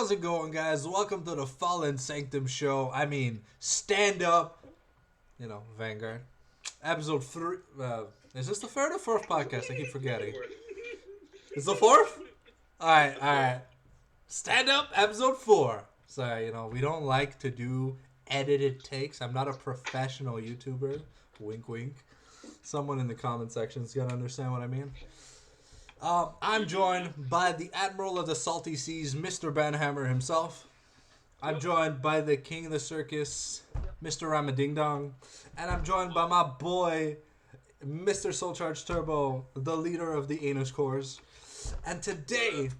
How's it going, guys? Welcome to the Fallen Sanctum show. I mean, stand up. Vanguard. Episode 3. Is this the third or fourth podcast? I keep forgetting. It's the fourth? Alright. Stand up, episode 4. So, we don't like to do edited takes. I'm not a professional YouTuber. Wink, wink. Someone in the comment section is going to understand what I mean. I'm joined by the Admiral of the Salty Seas, Mr. Banhammer himself. I'm joined by the King of the Circus, Mr. Ramading Dong. And I'm joined by my boy, Mr. Soul Charge Turbo, the leader of the Anus Cores. And today...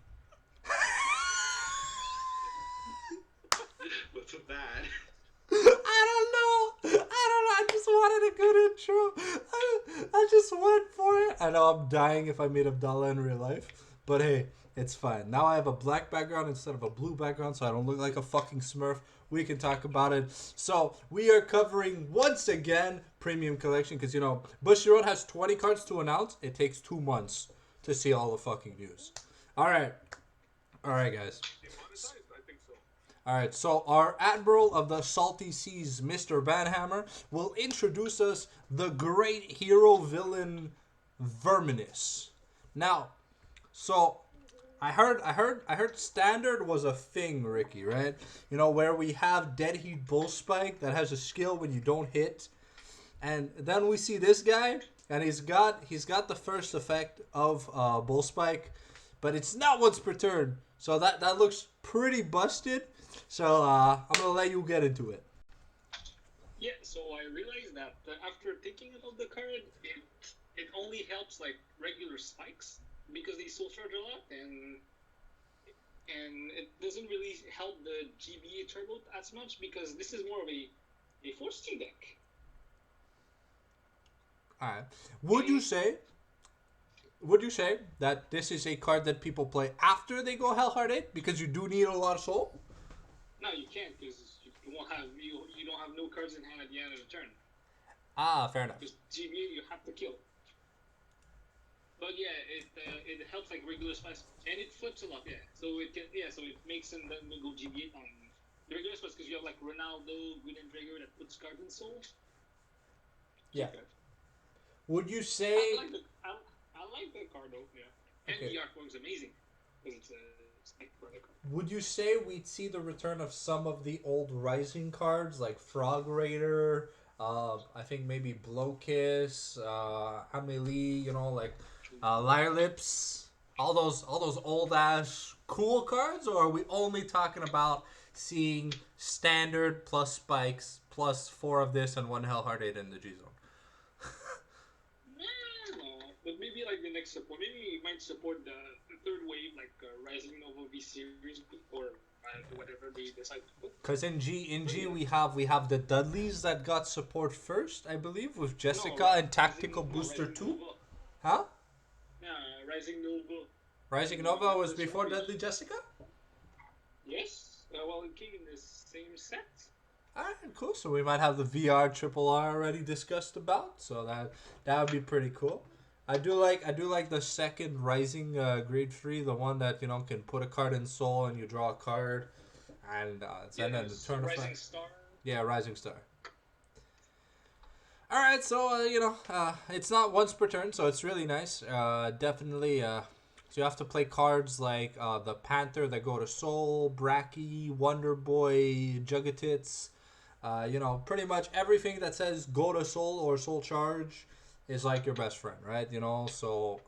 What's so bad? I don't know. I just wanted a good intro. I just went for it. I know I'm dying if I meet Abdallah in real life. But hey, it's fine. Now I have a black background instead of a blue background, so I don't look like a fucking smurf. We can talk about it. So we are covering, once again, Premium Collection. Because, Bushy Road has 20 cards to announce. It takes 2 months to see all the fucking news. Alright, guys. Alright, so our Admiral of the Salty Seas, Mr. Banhammer, will introduce us the great hero villain Verminous. Now, so I heard Standard was a thing, Ricky, right? Where we have Dead Heat Bull Spike that has a skill when you don't hit. And then we see this guy, and he's got the first effect of Bull Spike, but it's not once per turn. So that looks pretty busted. So I'm gonna let you get into it. Yeah, so I realized that after thinking of the card, it only helps like regular spikes because they soul charge a lot, and it doesn't really help the GBA turbo as much because this is more of a force team deck. Alright. Would you say that this is a card that people play after they go Hellheart 8 because you do need a lot of soul? No, you can't because you don't have no cards in hand at the end of the turn. Ah, fair enough. Because GBA you have to kill. But yeah, it helps like regular spikes and it flips a lot. Yeah, so it makes them then go GBA on the regular spikes because you have like Ronaldo, Green and Drager that puts cards in soul. Yeah. Okay. Would you say? I like that card though. Yeah, and the artwork is amazing because it's a spike card. Would you say we'd see the return of some of the old Rising cards like Frog Raider? I think maybe Blowkiss, Amelie. Liar Lips. All those old ass cool cards, or are we only talking about seeing Standard plus spikes plus 4 of this and 1 Hellheart 8 in the G Zone? But maybe like the next support, maybe it might support the third wave, like Rising Nova V Series or whatever they decide to put. Because in G we have the Dudleys that got support first, I believe, with Jessica and Tactical Booster 2. Nova. Huh? Yeah, Rising Nova. Rising Nova was before Dudley Jessica? Yes. Well, it came in the same set. Alright, cool. So we might have the VR Triple R already discussed about. So that would be pretty cool. I do like the second Rising Grade 3, the one that can put a card in Soul and you draw a card, and then the turn Rising effect. Star. Yeah, Rising Star. All right, so it's not once per turn, so it's really nice. Definitely. So you have to play cards like the Panther that go to Soul, Bracky, Wonder Boy, Juggatits. Pretty much everything that says go to Soul or Soul Charge is like your best friend, right? So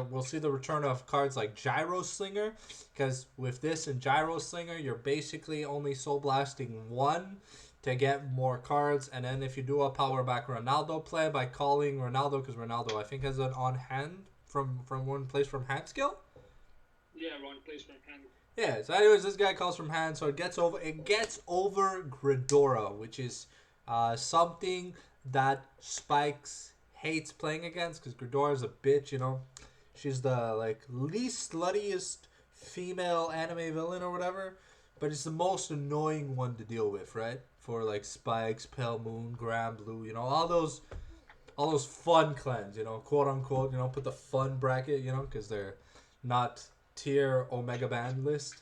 we'll see the return of cards like Gyro Slinger, because with this and Gyro Slinger, you're basically only soul blasting 1 to get more cards, and then if you do a power back Ronaldo play by calling Ronaldo, because Ronaldo I think has an on hand from one place from hand skill. Yeah, one place from hand. Yeah. So anyways, this guy calls from hand, so it gets over Gridora, which is something that Spikes hates playing against because Gridora is a bitch, She's the least sluttiest female anime villain or whatever, but it's the most annoying one to deal with, right? For Spikes, Pale Moon, Grand Blue, all those fun clans, quote unquote, put the fun bracket, because they're not tier Omega Band list.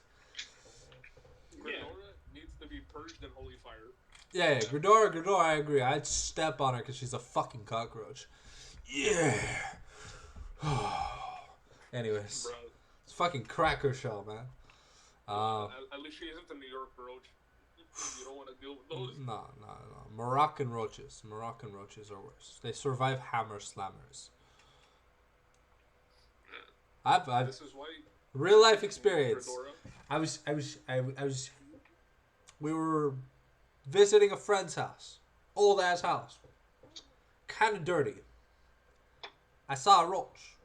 purged in holy fire. Yeah, Gridora, I agree. I'd step on her because she's a fucking cockroach. Yeah. Anyways, Bro. it's fucking cracker shell, man. At least she isn't a New York roach. You don't want to deal with those. No. Moroccan roaches are worse. They survive hammer slammers. I've This is why real life experience. Gridora. We were visiting a friend's house, old ass house, kind of dirty. I saw a roach.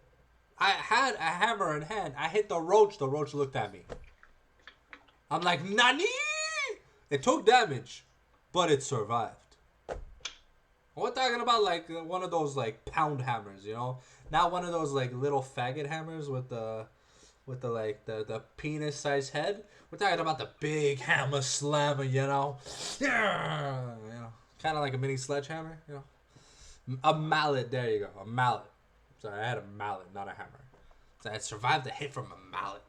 I had a hammer in hand. I hit the roach. The roach looked at me. I'm like, Nani? It took damage, but it survived. We're talking about like one of those like pound hammers, you know, not one of those like little faggot hammers with the penis sized head. We're talking about the big hammer slammer, you know, kind of like a mini sledgehammer, you know, a mallet. There you go, a mallet. Sorry, I had a mallet, not a hammer. So I survived a hit from a mallet.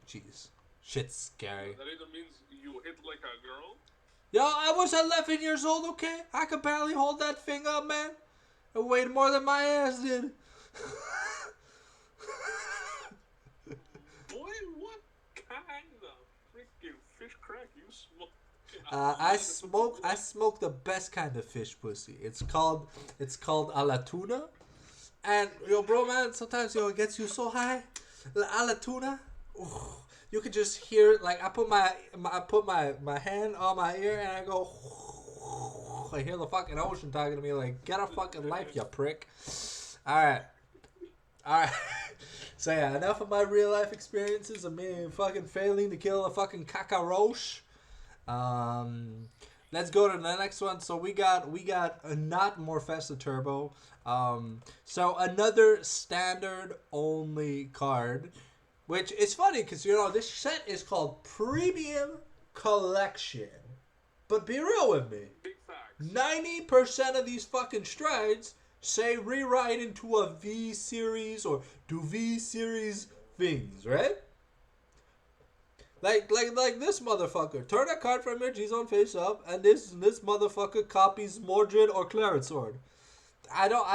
Jeez, shit's scary. That either means you hit like a girl. Yo, I was 11 years old, okay? I could barely hold that thing up, man. It weighed more than my ass did. Boy, what kind of freaking fish crack you smoke? I smoke the best kind of fish pussy. It's called alot. And yo, bro, man, sometimes it gets you so high. The alot, you could just hear like I put my hand on my ear and I go. I hear the fucking ocean talking to me like, get a fucking life, you prick. All right. So yeah, enough of my real life experiences of me fucking failing to kill a fucking cockroach. Let's go to the next one. So we got a not Morfessa Turbo. So another standard only card, which is funny because you know this set is called Premium Collection. But be real with me. 90% of these fucking strides say rewrite into a V series or do V series things, right? Like this motherfucker. Turn a card from your G-Zone face up, and this motherfucker copies Mordred or Claret Sword. I don't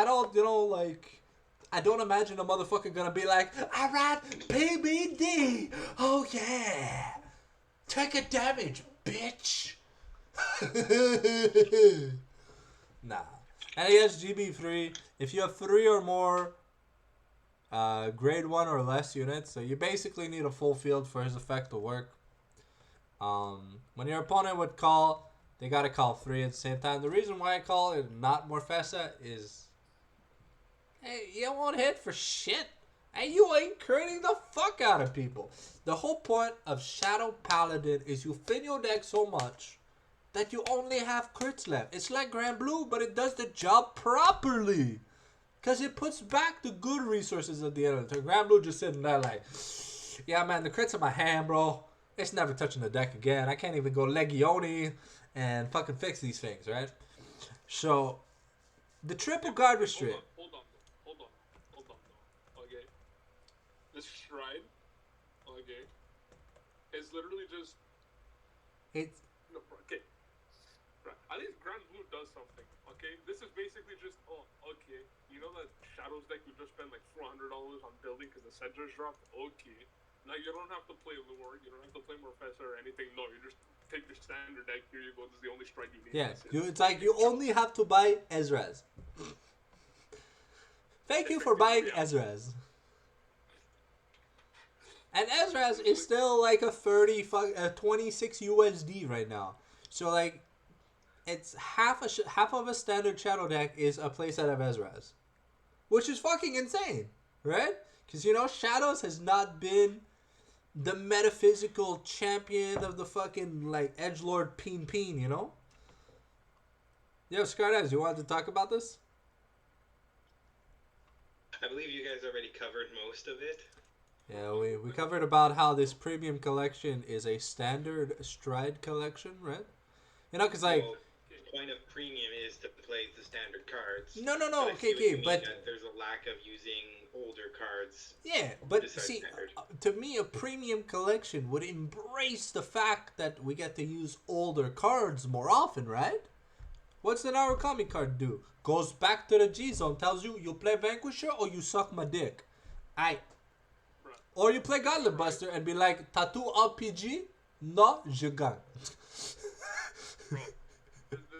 imagine a motherfucker gonna be like, alright, PBD, oh yeah, take a damage, bitch. Nah. And he has GB3. If you have 3 or more grade 1 or less units, so you basically need a full field for his effect to work. When your opponent would call, they gotta call 3 at the same time. The reason why I call it not Morfessa is, hey, you won't hit for shit. And you ain't critting the fuck out of people. The whole point of Shadow Paladin is you fin your deck so much that you only have crits left. It's like Grand Blue, but it does the job properly. Because it puts back the good resources at the end of the turn. Grand Blue just sitting there like, yeah, man, the crits in my hand, bro. It's never touching the deck again. I can't even go Legione and fucking fix these things, right? So, the triple guard restrict. Hold on. Okay. This stride, okay, is literally just... It's... No, okay. Right. At least Grand Blue does something, okay? This is basically just, okay. You know that Shadows deck you just spent like $400 on building because the Cedars dropped? Okay. Now you don't have to play Lure, you don't have to play Morfessa or anything. No, you just take your standard deck. Here you go. This is the only strike you need. Yeah, it's like you only have to buy Ezreal's. Thank you for buying Ezreal's. And Ezreal's is still like a 26 USD right now. So like, it's half of a standard Shadow deck is a playset of Ezreal's, which is fucking insane, right? Because you know Shadows has not been the metaphysical champion of the fucking like edgelord peen, you know. Yo, Skydives, you wanted to talk about this? I believe you guys already covered most of it. Yeah, we covered about how this premium collection is a standard stride collection, right? You know, because like, point of premium is to play the standard cards. No. But I see what you mean, But that there's a lack of using older cards. yeah, but Besides see, standard. to me, a premium collection would embrace the fact that we get to use older cards more often, right? What's the Narukami card do? Goes back to the G zone, tells you play Vanquisher or you suck my dick. Or you play Gauntlet Buster and be like, Tattoo RPG? No, je gagne. Bro,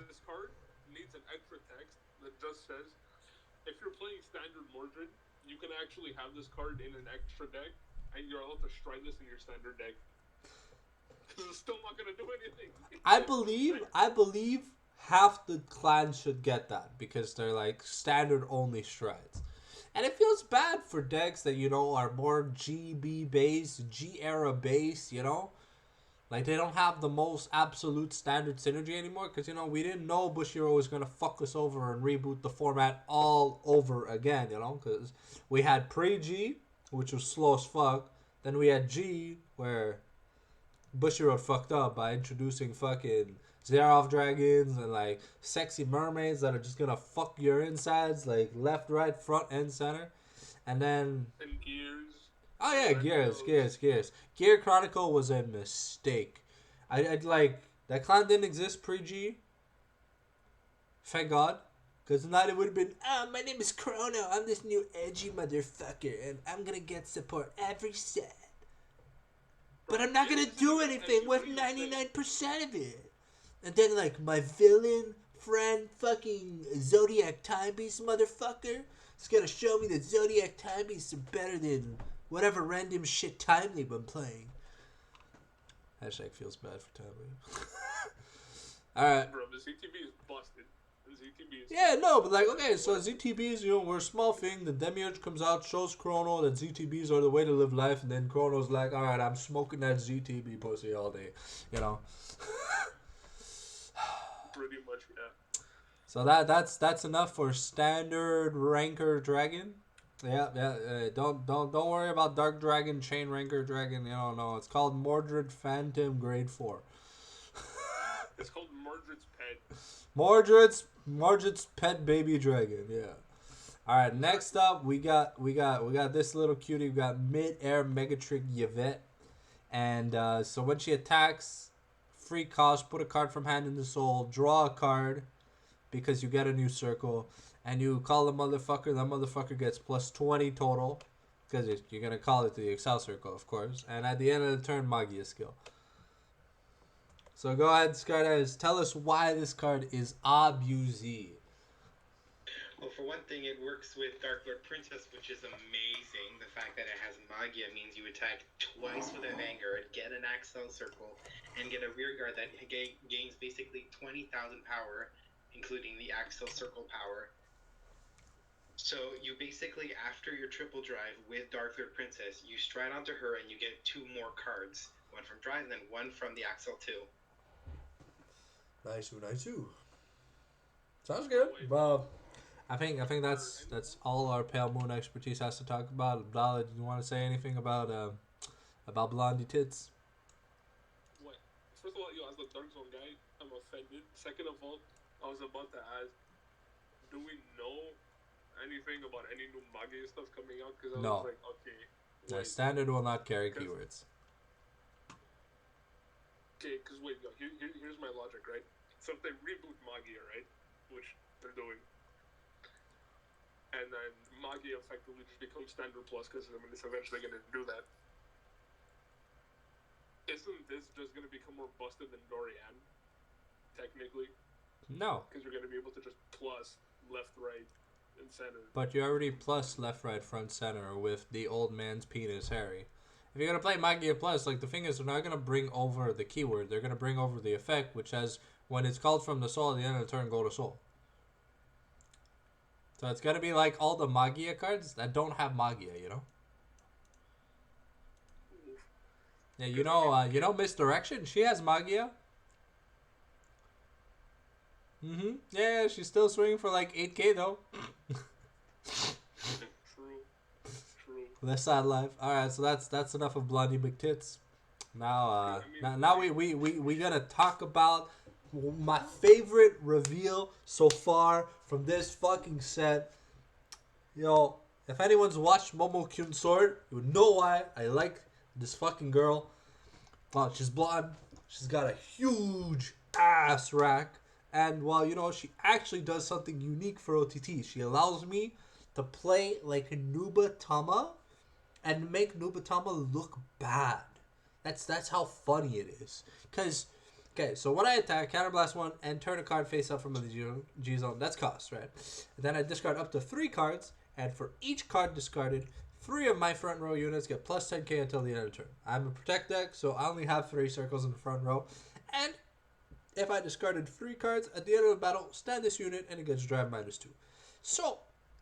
this card needs an extra text that just says, if you're playing standard Mordred, you can actually have this card in an extra deck, and you're allowed to stride this in your standard deck. Because it's still not gonna do anything. I believe half the clans should get that because they're like standard only strides. And it feels bad for decks that, you know, are more GB based, G era based, you know? Like, they don't have the most absolute standard synergy anymore because, you know, we didn't know Bushiroad was going to fuck us over and reboot the format all over again, you know? Because we had pre-G, which was slow as fuck. Then we had G, where Bushiroad fucked up by introducing fucking Xeroth dragons and, like, sexy mermaids that are just going to fuck your insides, like, left, right, front, and center. And then... And gears. Oh yeah, Gears. Gear Chronicle was a mistake. I'd like that clan didn't exist pre-G. Thank God, because tonight it would have been. My name is Chrono. I'm this new edgy motherfucker, and I'm gonna get support every set. But I'm not gonna do anything with 99% of it. And then like my villain friend, fucking Zodiac Time Beast motherfucker, is gonna show me that Zodiac Time Beasts are better than whatever random shit Timely been playing. Hashtag feels bad for Timely. Alright. Bro, the ZTB is busted. The ZTB is Yeah, no, but like, okay, so ZTBs, you know, we're a small thing. The Demiurge comes out, shows Chrono that ZTBs are the way to live life, and then Chrono's like, alright, I'm smoking that ZTB pussy all day. You know? pretty much, yeah. So that's enough for standard Ranker Dragon. Yeah. Don't worry about Dark Dragon, Chain Ranker Dragon. You know, no, it's called Mordred Phantom Grade 4. It's called Mordred's Pet. Mordred's Pet Baby Dragon. Yeah. All right. Next up, we got this little cutie. We got Mid-Air Megatrick Yvette, and so when she attacks, free cost, put a card from hand into soul, draw a card, because you get a new circle. And you call the motherfucker, that motherfucker gets plus 20 total. Because you're going to call it the Excel Circle, of course. And at the end of the turn, Magia skill. So go ahead, Skydive. Tell us why this card is abusy. Well, for one thing, it works with Dark Lord Princess, which is amazing. The fact that it has Magia means you attack twice with a Vanguard, get an Excel Circle, and get a rear guard that gains basically 20,000 power, including the Excel Circle power. So you basically, after your triple drive with Dark Lord Princess, you stride onto her and you get 2 more cards. One from drive and then one from the Axel 2. Nice. Sounds good. Well, I think that's all our Pale Moon expertise has to talk about. Abdallah, do you want to say anything about Blondie Tits? What? First of all, as the Dark Zone guy, I'm offended. Second of all, I was about to ask, do we know anything about any new Magia stuff coming out? Because I was like, okay. The standard will not carry keywords. Okay, because wait, here's my logic, right? So if they reboot Magia, right, which they're doing, and then Magia effectively just becomes standard plus, because I mean it's eventually going to do that. Isn't this just going to become more busted than Dorian, technically? No. Because you're going to be able to just plus left, right, and center. But you already plus left, right, front, center with the old man's penis, Harry. If you're going to play Magia Plus, like, the thing is, they're not going to bring over the keyword. They're going to bring over the effect, which has, when it's called from the soul at the end of the turn, go to soul. So it's going to be like all the Magia cards that don't have Magia, you know? Yeah, you know Misdirection? She has Magia. Yeah, she's still swinging for like 8k though. True. That's sad life. All right, so that's enough of Blondie McTits. Now, now we gonna talk about my favorite reveal so far from this fucking set. Yo, if anyone's watched Momo Kyun Sword, you would know why I like this fucking girl. Well, she's blonde. She's got a huge ass rack. And, well, she actually does something unique for OTT. She allows me to play like Nubatama and make Nubatama look bad. That's how funny it is. Because, okay, so when I attack, counterblast one, and turn a card face up from the G zone, that's cost, right? And then I discard up to 3 cards, and for each card discarded, 3 of my front row units get plus 10k until the end of the turn. I'm a protect deck, so I only have 3 circles in the front row. And if I discarded 3 cards, at the end of the battle, stand this unit, and it gets drive -2. So,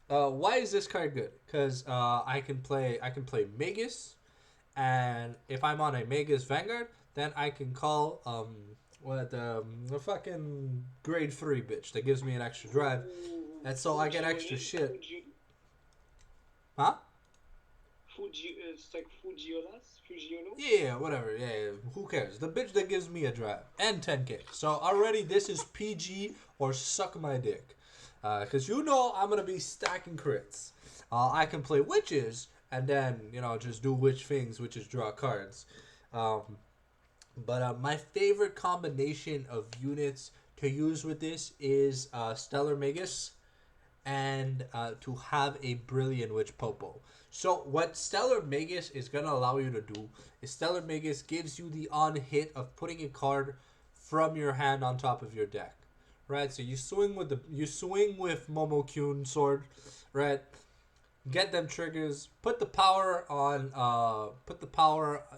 why is this card good? Because I can play Magus, and if I'm on a Magus Vanguard, then I can call a fucking grade 3 bitch that gives me an extra drive, and so I get extra shit. Huh? It's like Fujiolo? Yeah, whatever. Yeah, who cares? The bitch that gives me a drive and 10k. So already this is PG or suck my dick. Because I'm going to be stacking crits. I can play witches and then, just do witch things, which is draw cards. But my favorite combination of units to use with this is Stellar Magus and to have a Brilliant Witch Popo. So what Stellar Magus is going to allow you to do is Stellar Magus gives you the on-hit of putting a card from your hand on top of your deck. Right? So you swing with Momo Kyun Sword, right? Get them triggers, put the power on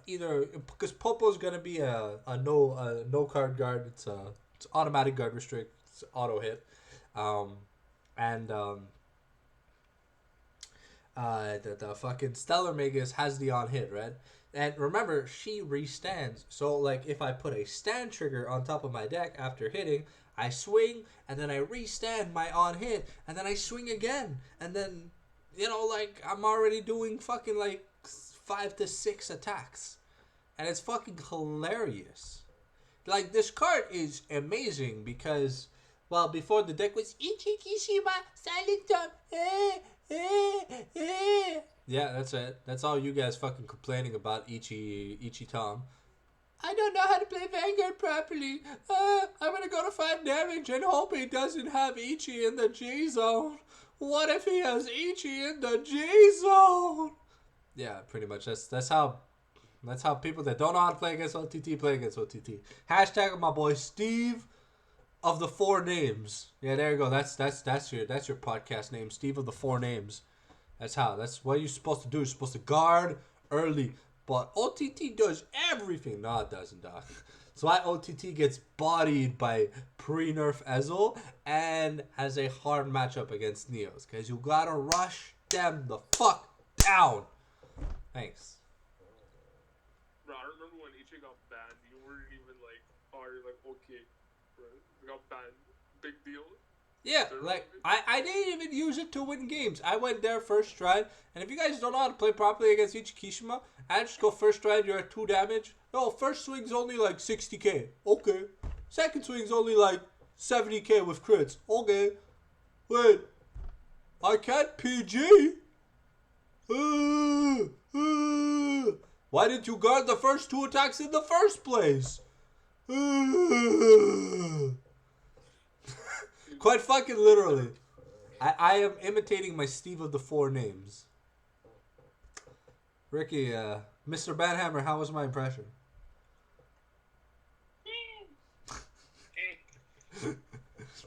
either, because Popo's going to be a no card guard. It's automatic guard restrict, it's auto hit. The fucking Stellar Magus has the on hit, right? And remember, she restands. So, like, if I put a stand trigger on top of my deck after hitting, I swing, and then I restand my on hit, and then I swing again. And then, I'm already doing fucking, 5 to 6 attacks. And it's fucking hilarious. Like, this card is amazing because, well, before the deck was Ichi Kishima, Sanctum, yeah, that's it. That's all you guys fucking complaining about Ichi Tom. I don't know how to play Vanguard properly. I'm gonna go to 5 damage and hope he doesn't have Ichi in the G zone. What if he has Ichi in the G zone? Yeah, pretty much. That's how people that don't know how to play against OTT play against OTT. Hashtag my boy Steve of the 4 names. Yeah, there you go. That's your podcast name, Steve of the 4 names. That's what you're supposed to do. You're supposed to guard early. But OTT does everything. No, it doesn't, Doc. That's why OTT gets bodied by pre-nerf Ezel and has a hard matchup against Neos. Because you gotta rush them the fuck down. Thanks. Bro, I remember when Ichi got banned, you weren't even you're okay, bro. We got banned. Big deal. Yeah, I didn't even use it to win games. I went there first stride, and if you guys don't know how to play properly against Ichikishima, I just go first stride, you're at 2 damage. No, first swing's only 60k. Okay. Second swing's only 70k with crits. Okay. Wait. I can't PG? Why didn't you guard the first 2 attacks in the first place? Quite fucking literally. I am imitating my Steve of the 4 names. Ricky, Mr. Banhammer, how was my impression?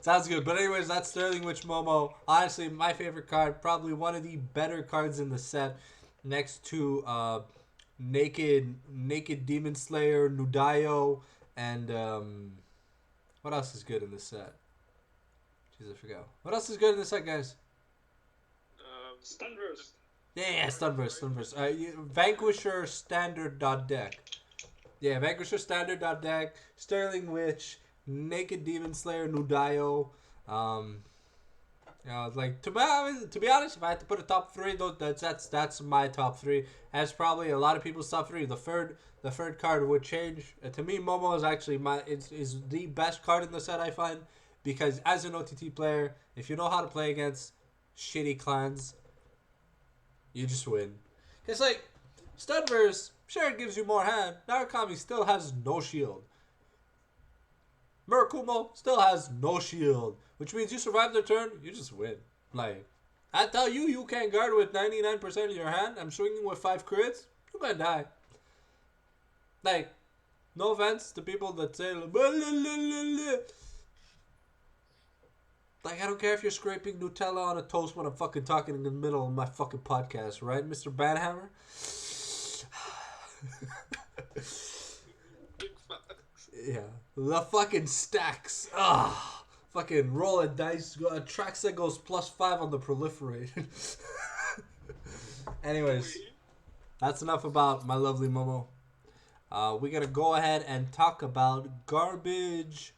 Sounds good. But anyways, that's Sterling Witch Momo. Honestly, my favorite card. Probably one of the better cards in the set. Next to Naked Demon Slayer, Nudayo, and what else is good in this set? Jeez, I forgot. What else is good in this set, guys? Stunverse. Yeah, Stunverse. Vanquisher Standard deck. Yeah, Vanquisher Standard deck. Sterling Witch, Naked Demon Slayer, Nudayo. To be honest, if I had to put a top 3, that's my top 3. That's probably a lot of people's top 3. The the third card would change. To me, Momo is actually is the best card in the set, I find, because as an OTT player, if you know how to play against shitty clans, you just win. Because, like, Studverse, sure, it gives you more hand. Narukami still has no shield. Murakumo still has no shield, which means you survive their turn, you just win. Like, I tell you, you can't guard with 99% of your hand. I'm swinging with 5 crits. You're gonna die. Like, no offense to people that say, like, I don't care if you're scraping Nutella on a toast when I'm fucking talking in the middle of my fucking podcast, right, Mr. Banhammer? Yeah, the fucking stacks. Ah, fucking roll a dice. A track that goes +5 on the proliferate. Anyways, that's enough about my lovely Momo. We're gonna go ahead and talk about garbage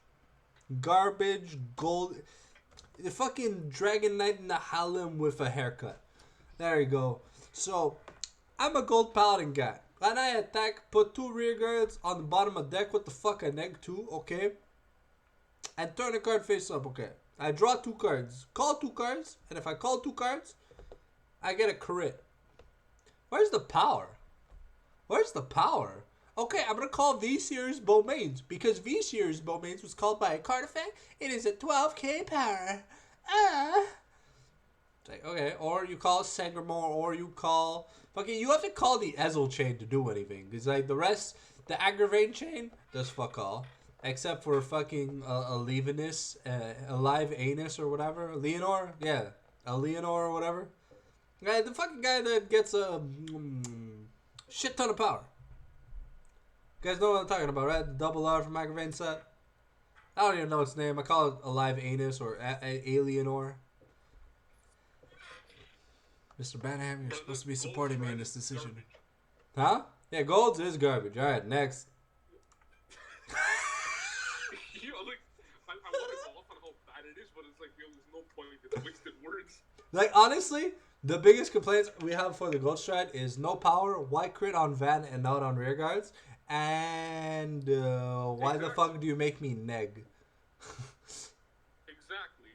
gold. The fucking Dragon Knight in the Harlem with a haircut. There you go. So, I'm a gold paladin guy. When I attack, put 2 rear guards on the bottom of deck. What the fuck, a neg 2, okay? And turn the card face up, okay? I draw 2 cards. Call 2 cards. And if I call 2 cards, I get a crit. Where's the power? Where's the power? Okay, I'm going to call V-Series Bowmains. Because V-Series Bowmains was called by a card effect. It is a 12k power. It's like, okay, or you call Sangramore, or you call... Fucking, you have to call the Ezel chain to do anything. Because, like, the rest, the Aggravate chain does fuck all. Except for fucking Alivenus, Alive Anus or whatever. Leonor? Yeah. A Leonor or whatever. Yeah, the fucking guy that gets a shit ton of power. You guys know what I'm talking about, right? The double R from Aggravate set. I don't even know its name. I call it Alive Anus or Alienor. Mr. Banham, you're supposed to be supporting me in this decision. Huh? Yeah, golds is garbage. Alright, next. I want to go off on how bad it is, but it's like, there's no point. It's wasted words. Like, honestly, the biggest complaints we have for the Gold Stride is no power, why crit on Van and not on rear guards, and why the fuck do you make me neg? Exactly.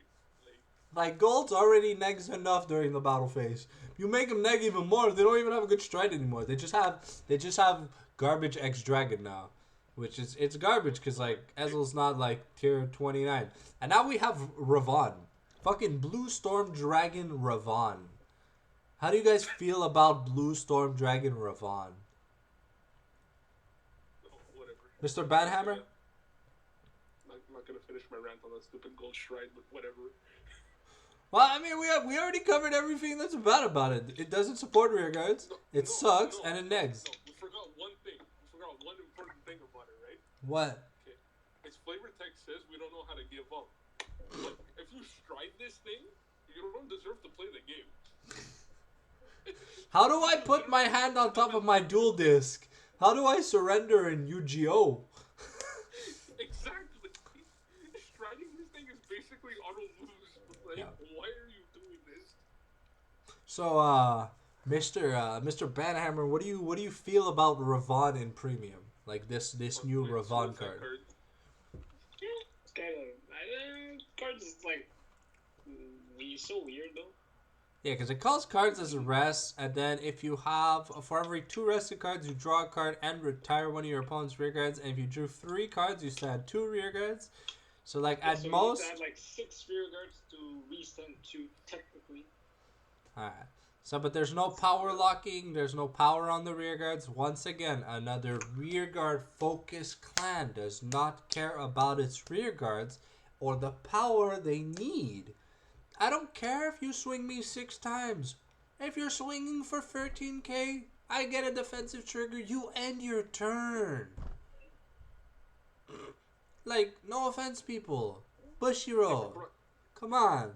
Like, Gold's already negs enough during the battle phase. You make them neg even more, they don't even have a good stride anymore. They just have garbage X Dragon now. Which is, it's garbage because, like, Ezel's not, like, tier 29. And now we have Ravon. Fucking Blue Storm Dragon Ravon. How do you guys feel about Blue Storm Dragon Ravon? Mr. Banhammer? I'm not going to finish my rant on that stupid gold shrine, but whatever. Well, I mean, we already covered everything that's bad about it. It doesn't support rear guards. It sucks, and it negs. No, we forgot one thing. We forgot one important thing about it, right? What? Okay. Its flavor text says we don't know how to give up. Like, if you stride this thing, you don't deserve to play the game. How do I put my hand on top of my dual disc? How do I surrender in Yu-Gi-Oh? Exactly. Striding this thing is basically auto-lose. Like, Yeah. Why are you doing this? So, Mr. Banhammer, what do you feel about Ravon in premium? Like this new Ravon card. Yeah, it's kind of... cards is, like... so weird, though. Yeah, because it calls cards as a rest, and then if you have, for every 2 rested cards, you draw a card and retire one of your opponent's rear guards, and if you drew 3 cards, you stand 2 rear guards. So, like, Yeah, at so most... you need to add, like, 6 rear guards to restand 2, technically. Alright. So, but there's no power locking, there's no power on the rear guards. Once again, another rear guard focused clan does not care about its rear guards or the power they need. I don't care if you swing me 6 times. If you're swinging for 13k, I get a defensive trigger, you end your turn. Like, no offense, people. Bushiro. Come on.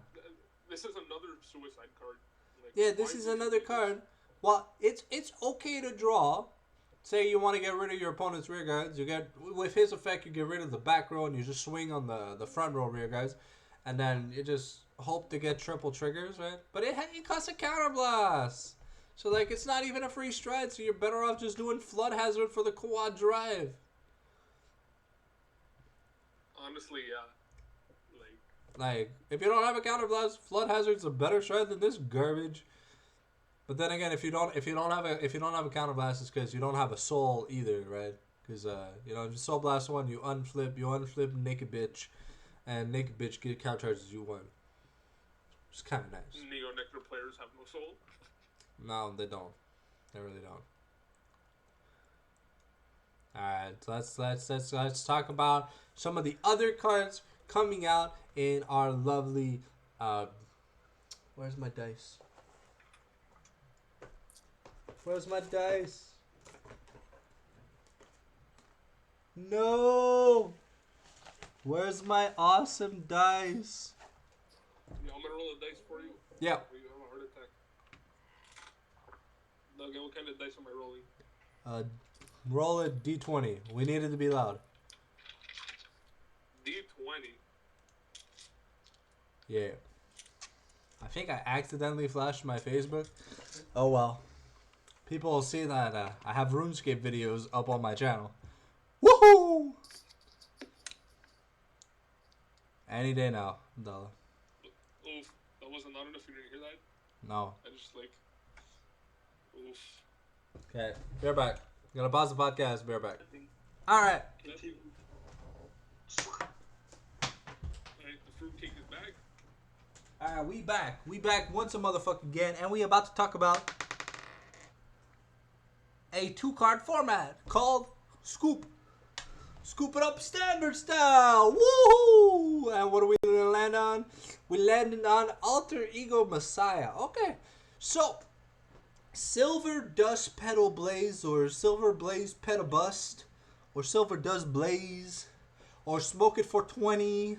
This is another suicide card. Like, Yeah, this is another card. Well, it's okay to draw. Say you want to get rid of your opponent's rear guards. You get, with his effect, you get rid of the back row and you just swing on the front row rear guards. And then you just hope to get triple triggers, right? But it costs a counterblast. So, like, it's not even a free stride, so you're better off just doing Flood Hazard for the quad drive. Honestly, yeah. Like, if you don't have a counterblast, Flood Hazard's a better stride than this garbage. But then again, if you don't have a counterblast, it's because you don't have a soul either, right? Because if you soul blast one, you unflip naked bitch, and naked bitch get counter charges you win. It's kind of nice. Neo Nectar players have no soul. No, they don't. They really don't. Alright, so let's talk about some of the other cards coming out in our lovely where's my dice? Where's my dice? No! Where's my awesome dice? Yeah, I'm gonna roll a dice for you. Yeah. You have a heart attack. Okay, what kind of dice am I rolling? Roll a d20. We need it to be loud. D20. Yeah. I think I accidentally flashed my Facebook. Oh well. People will see that I have RuneScape videos up on my channel. Woohoo! Any day now, dollar. Oof, that wasn't loud enough. You didn't hear that? No. I just oof. Okay, we're back. Gonna pause the podcast. We're back. All right. Alright, the fruitcake is back. All right, we back. We back once a motherfucker again, and we about to talk about a 2-card format called Scoop. Scoop it up standard style. Woohoo! And what are we gonna land on? We landed on Alter Ego Messiah. Okay, so Silver Dust Petal Blaze, or Silver Blaze Petal Bust, or Silver Dust Blaze, or Smoke It for 20,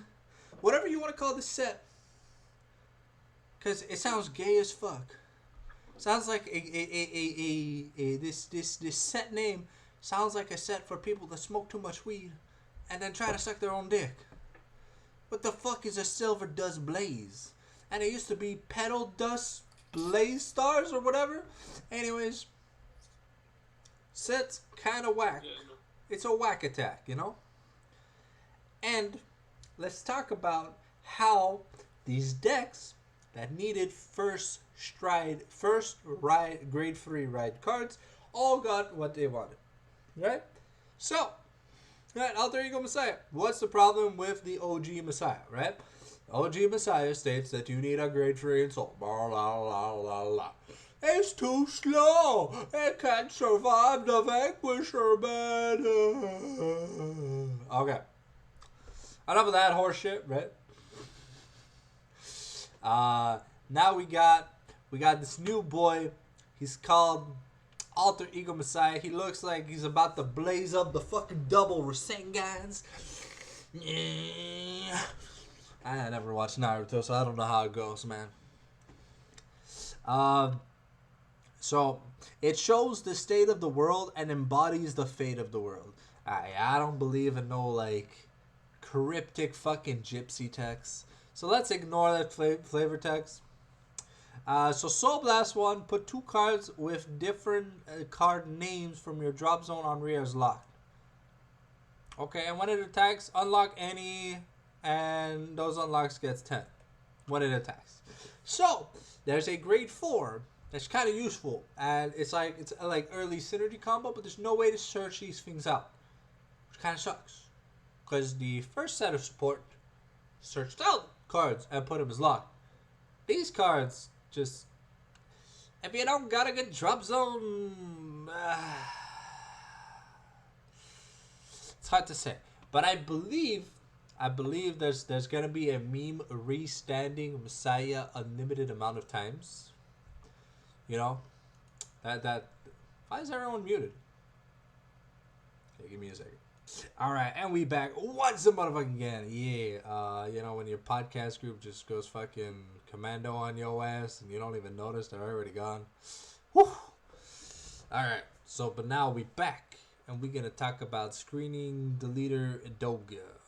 whatever you want to call this set, because it sounds gay as fuck. Sounds like this set name sounds like a set for people that smoke too much weed and then try to suck their own dick. What the fuck is a Silver Dust Blaze? And it used to be Petal Dust Blaze Stars or whatever. Anyways, set's kind of whack. Yeah, no. It's a whack attack, you know? And let's talk about how these decks that needed first grade 3 ride cards all got what they wanted. Right? So, right, Alter Ego Messiah. What's the problem with the OG Messiah, right? OG Messiah states that you need a grade 3 insult. Blah, blah, blah, blah, blah. It's too slow. It can't survive the Vanquisher, man. Okay. Enough of that horse shit, right? Now we got this new boy. He's called Alter Ego Messiah. He looks like he's about to blaze up the fucking double Rasengans. Yeah. I never watched Naruto, so I don't know how it goes, man. So it shows the state of the world and embodies the fate of the world. I don't believe in no like cryptic fucking gypsy text. So let's ignore that flavor text. So Soul Blast 1, put 2 cards with different card names from your drop zone on rear as locked. Okay, and when it attacks, unlock any, and those unlocks gets 10 when it attacks. So there's a grade 4 that's kind of useful, and it's like early synergy combo, but there's no way to search these things out, which kind of sucks, because the first set of support searched out cards and put them as locked. These cards just, if you don't got a good drop zone, it's hard to say. But I believe there's gonna be a meme restanding Messiah unlimited amount of times. You know, that why is everyone muted? Okay, give me a second. All right, and we back once a motherfucking again. Yeah, when your podcast group just goes fucking commando on your ass and you don't even notice they're already gone. Whew. All right, but now we back and we're gonna talk about screening deleter Doga.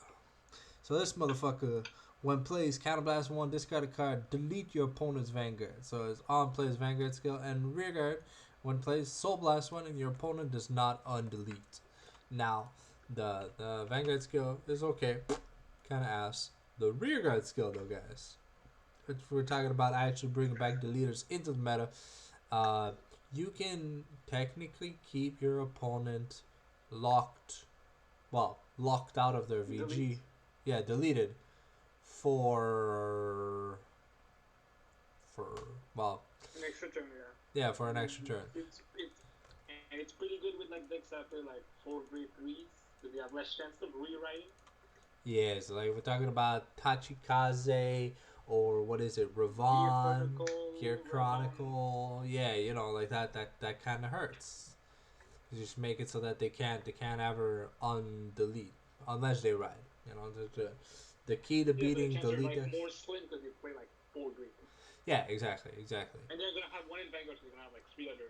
So this motherfucker When plays Counterblast 1, discard a card, delete your opponent's Vanguard. So it's on plays Vanguard skill, and Rearguard when plays Soul Blast 1 and your opponent does not undelete. Now, the Vanguard skill is okay, kind of ass. The Rearguard skill though, guys, if we're talking about actually bringing back deleters into the meta, you can technically keep your opponent locked out of their VG. Delete. Yeah, deleted for well, An extra turn, yeah, for an extra turn. It's pretty good with like decks after like 4 grade 3s, because you have less chance of rewriting. Yeah, so like we're talking about Tachikaze or what is it, Ravon, Gear Chronicle. Yeah, you know, like that kind of hurts. You just make it so that they can't ever undelete unless they ride. You know, the key to beating delete decks. More slim because they play like 4 grade. Yeah, exactly. And they're gonna have one in Vanguard, so they're gonna have like 3 other.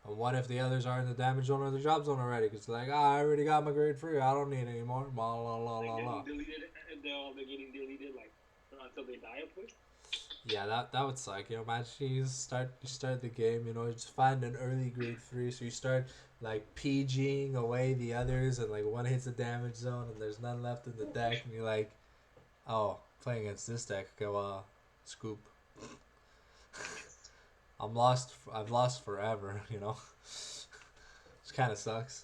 And what if the others are in the damage zone or the drop zone already? Because like, I already got my grade 3. I don't need any more. Blah, blah, blah, blah, blah. Deleted, they're getting deleted like until they die, of course. Yeah, that would suck. You know, imagine you start the game. You know, you just find an early grade 3, so you start like PGing away the others, and like one hits the damage zone, and there's none left in the deck, and you're like, oh, playing against this deck, okay, well, scoop. I've lost forever, you know. Which kind of sucks.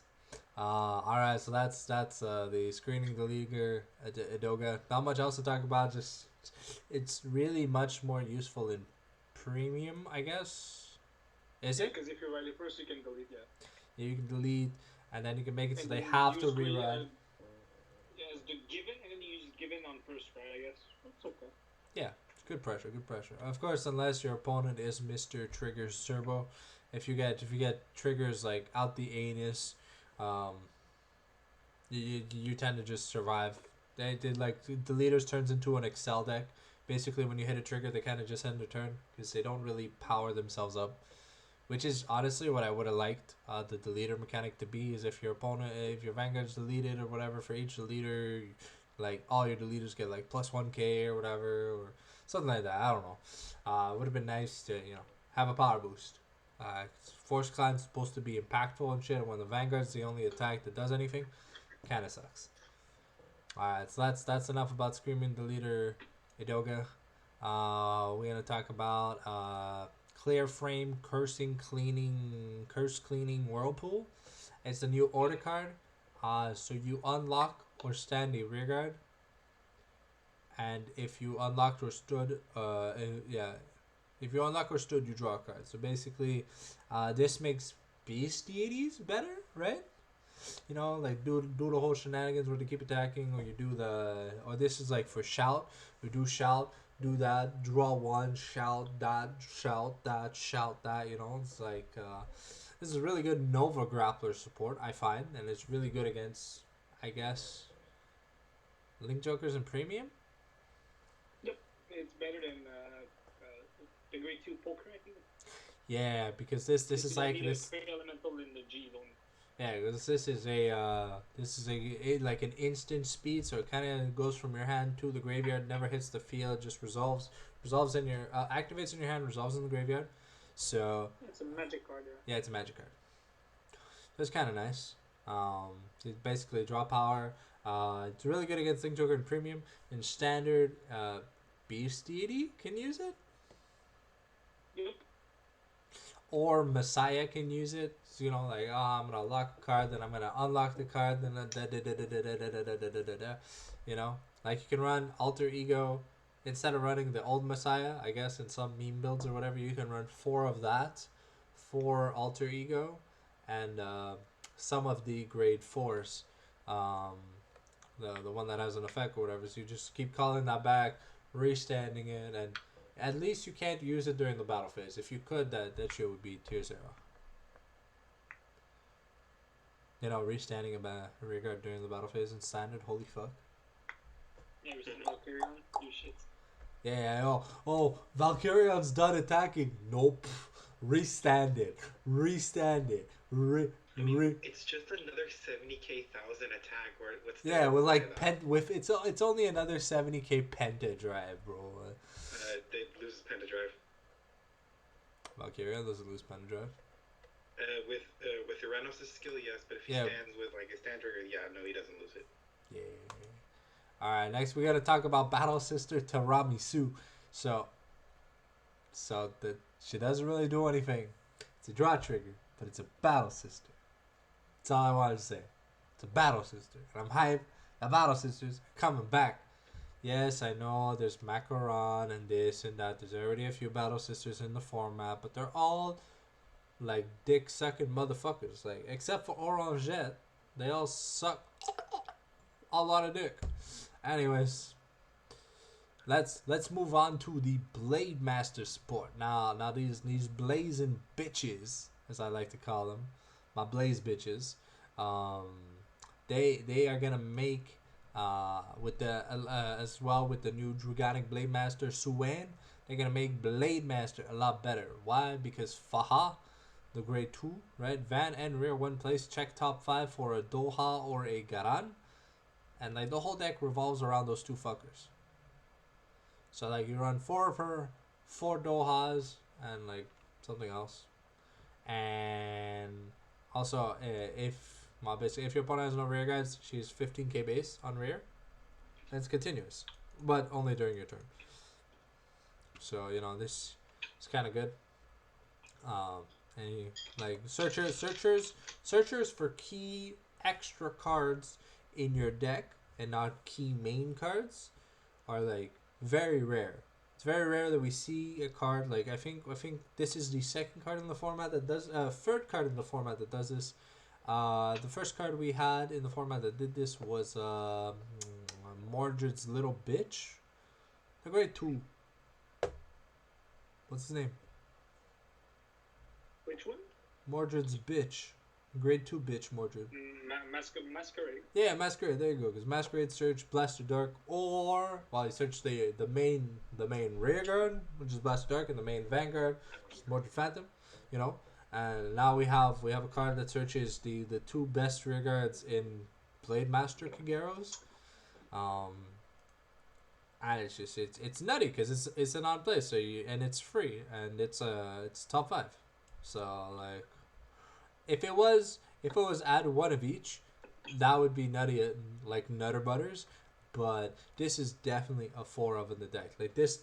Alright, so that's the screening the leaguer Idoga. Not much else to talk about, just it's really much more useful in premium, I guess. Is it? Because if you're riding first, you can delete, Yeah, you can delete, and then you can make it so and they then have to use rerun. Yeah, it's the given, and then you use given on first, right, I guess. That's okay. Yeah, good pressure. Of course, unless your opponent is Mr. Triggers Turbo. If you get triggers like out the anus, you tend to just survive. They did like the leaders turns into an Excel deck. Basically, when you hit a trigger, they kind of just end their turn because they don't really power themselves up. Which is honestly what I would have liked the deleter mechanic to be, is if your Vanguard's deleted or whatever, for each deleter, like all your deleters get like plus 1k or whatever, or something like that. I don't know. It would have been nice to, you know, have a power boost. Force Climb's supposed to be impactful and shit, and when the Vanguard's the only attack that does anything, kind of sucks. Alright, so that's enough about Screaming Deleter Idoga. We're gonna talk about Clear Frame Curse Cleaning Whirlpool. It's a new order card. So you unlock or stand a rearguard, and if you unlocked or stood, if you unlock or stood, you draw a card. So basically, this makes beast deities better, right? You know, like do the whole shenanigans where they keep attacking, or you do or this is like for shout. You do shout, do that, draw one, shout that, you know. It's like, this is really good Nova Grappler support, I find, and it's really good against, I guess, Link Jokers and Premium? Yep, it's better than the grade 2 poker, I think. Yeah, because this is like this. Elemental in the G zone. Yeah, because this is a like an instant speed, so it kind of goes from your hand to the graveyard, never hits the field, just resolves in your activates in your hand, resolves in the graveyard. So it's a magic card. Yeah, it's a magic card. So it's kind of nice. It's basically a draw power. It's really good against Link Joker and Premium. In Standard, Beast Deity can use it. Yep. Or Messiah can use it. So, you know, like, I'm gonna lock a card, then I'm gonna unlock the card, then you know, like you can run Alter Ego instead of running the old Messiah. I guess in some meme builds or whatever, you can run 4 of that, 4 Alter Ego, and some of the grade 4s, the one that has an effect or whatever. So you just keep calling that back, restanding it, and at least you can't use it during the battle phase. If you could, that shit would be tier 0. You know, restanding a rearguard during the battle phase in Standard, holy fuck. Yeah, Valkyrion, do shit. Yeah, oh, Valkyrion's done attacking. Nope. Restand it. I mean, it's just another 70k thousand attack. What's Yeah, with like that? it's only another 70k penta drive, bro. They loses penta drive. Valkyria doesn't lose penta drive. With Uranus' skill, yes, but if he Yeah. stands with like a stand trigger, yeah, no, he doesn't lose it. Yeah. All right, next we gotta talk about Battle Sister Tiramisu. So that she doesn't really do anything. It's a draw trigger, but it's a Battle Sister. That's all I wanted to say. It's a Battle Sister, and I'm hyped. The Battle Sisters are coming back. Yes, I know there's Macaron and this and that. There's already a few Battle Sisters in the format, but they're all like dick sucking motherfuckers. Like except for Orangette, they all suck a lot of dick. Anyways, let's move on to the Blade Master support. Now these blazing bitches, as I like to call them, my blaze bitches, they are gonna make with the as well with the new Dragonic Blade Master Suan, they're gonna make Blade Master a lot better. Why? Because Faha, the grade 2, right? Van and rear one place, check top 5 for a Doha or a Garan. And like the whole deck revolves around those two fuckers. So like you run 4 of her, 4 Dohas, and like something else. And also if your opponent has no rear guides, she's 15k base on rear. And it's continuous. But only during your turn. So, you know, this is kinda good. And like searchers for key extra cards in your deck and not key main cards are like very rare. It's very rare that we see a card like I think this is the second card in the format that does third card in the format that does this. The first card we had in the format that did this was Mordred's Little Bitch. The grade 2. What's his name? Which one? Mordred's Bitch. Grade 2 bitch, Mordred. Masquerade. Yeah, Masquerade. There you go. Because Masquerade search Blaster Dark, or you search the main rear guard, which is Blaster Dark, and the main Vanguard, which is Mordred Phantom. You know, and now we have a card that searches the 2 best rear guards in Blade Master Kageros. And it's just it's nutty because it's an odd play, so and it's free and it's top 5. So like. If it was add 1 of each, that would be nutty, like Nutter Butters. But this is definitely a 4 of in the deck. Like this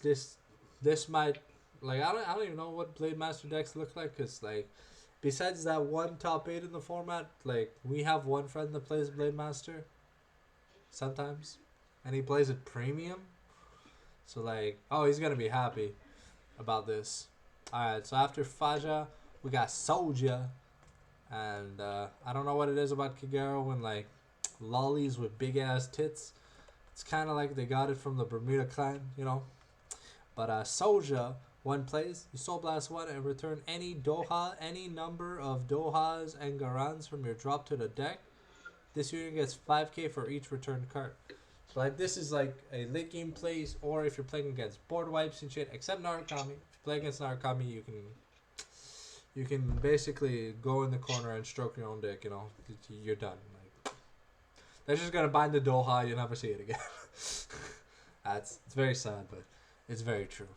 might, like I don't even know what Blade Master decks look like, cause like besides that one top 8 in the format, like we have one friend that plays Blade Master. Sometimes, and he plays it premium. So like, oh, he's gonna be happy about this. All right, so after Faja, we got Soldier. And I don't know what it is about Kagero when like lollies with big ass tits. It's kind of like they got it from the Bermuda clan, you know. But Soja, 1 plays, you Soul Blast 1 and return any number of Dohas and Garans from your drop to the deck. This unit gets 5k for each returned card. So like this is like a late game plays, or if you're playing against board wipes and shit, except Narukami. If you play against Narukami, you can basically go in the corner and stroke your own dick, you know. You're done. Like, they're just gonna bind the Doha, you'll never see it again. It's very sad, but it's very true.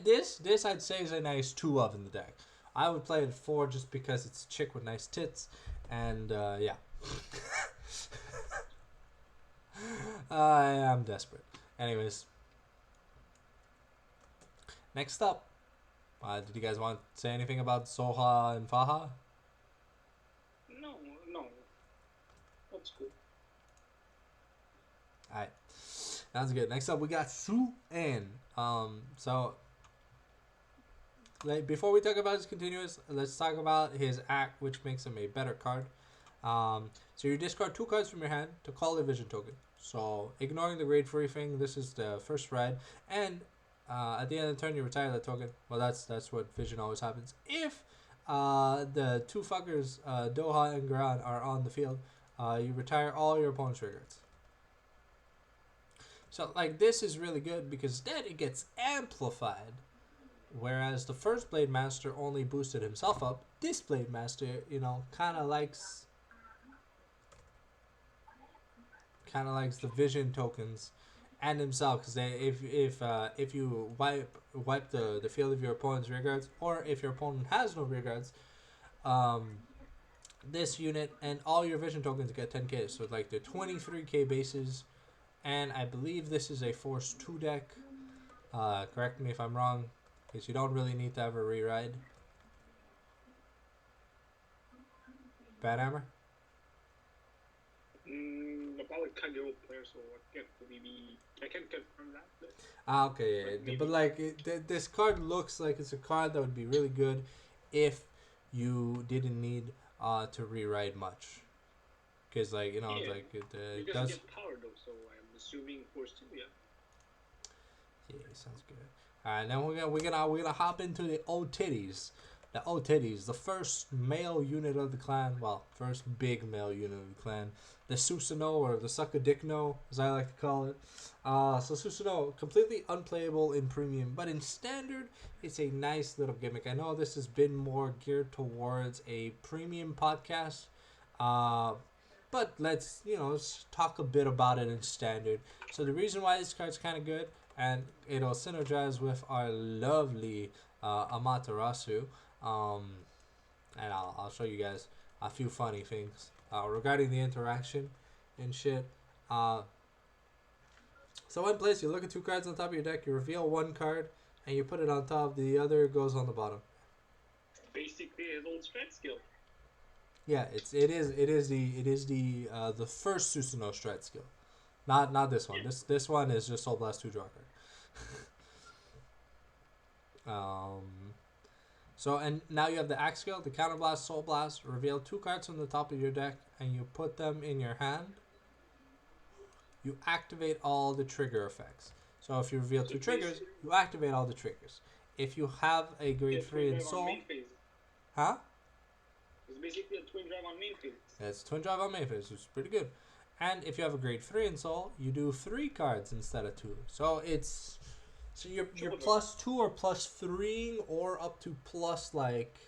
This I'd say is a nice 2 of in the deck. I would play it 4 just because it's a chick with nice tits, and yeah. I am desperate. Anyways. Next up, did you guys want to say anything about Soha and Faha? No, that's cool. Alright, sounds good. Next up, we got Su-En. So, like, before we talk about his continuous, let's talk about his act, which makes him a better card. So you discard 2 cards from your hand to call a vision token. So, ignoring the grade 3 thing, this is the first red, and at the end of the turn, you retire that token. Well, that's what vision always happens. If the 2 fuckers, Doha and Garan, are on the field, you retire all your opponent's regards. So, like, this is really good because then it gets amplified Whereas the first Blade Master only boosted himself up, this Blade Master, kind of likes the vision tokens and himself, because if you wipe the field of your opponent's rear guards, or if your opponent has no rear guards, this unit and all your vision tokens get 10k. So like the 23k bases, and I believe this is a Force 2 deck. Correct me if I'm wrong, because you don't really need to ever re-ride. Bad Hammer? I'm probably kind of old player, so I can't confirm that. Okay, yeah. But like, this card looks like it's a card that would be really good if you didn't need to rewrite much, because like Yeah, like it because does. it gets power though, so I'm assuming Force 2, yeah. Yeah, sounds good. All right, now we're gonna hop into the old titties. The old titties, the first male unit of the clan. Well, first big male unit of the clan. The Susanoo, or the Suckadikno, as I like to call it. So Susanoo, completely unplayable in premium, but in standard, it's a nice little gimmick. I know this has been more geared towards a premium podcast, but let's talk a bit about it in standard. So the reason why this card's kind of good, and it'll synergize with our lovely Amaterasu, and I'll show you guys a few funny things regarding the interaction and shit. So one place, you look at two cards on top of your deck, you reveal one card, and you put it on top. The other goes on the bottom. Basically, his old strat skill. Yeah, it is the first Susanoo strat skill, not this one. Yeah. This one is just Soul Blast 2 draw card. So, and now you have the Axe skill, the Counterblast, Soul Blast. Reveal two cards from the top of your deck, and you put them in your hand. You activate all the trigger effects. So if you reveal two triggers, you activate all the triggers. If you have a grade 3 in Soul... Huh? It's basically a twin drive on main phase. Yeah, it's twin drive on main phase, which is pretty good. And if you have a grade 3 in Soul, you do 3 cards instead of 2. So it's... So you're plus 2 or plus 3 or up to plus like...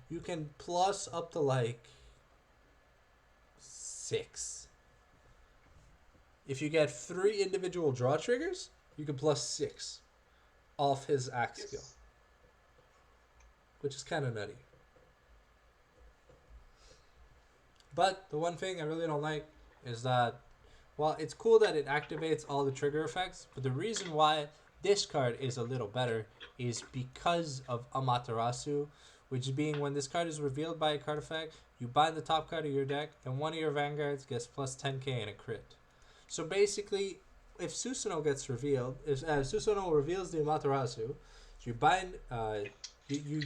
You can plus up to like 6. If you get 3 individual draw triggers, you can plus 6 off his Axe skill. Which is kind of nutty. But the one thing I really don't like is that, well, it's cool that it activates all the trigger effects, but the reason why this card is a little better is because of Amaterasu, which being when this card is revealed by a card effect, you bind the top card of your deck, and one of your Vanguards gets plus 10k in a crit. So basically, if Susanoo gets revealed, if Susanoo reveals the Amaterasu, you bind, if you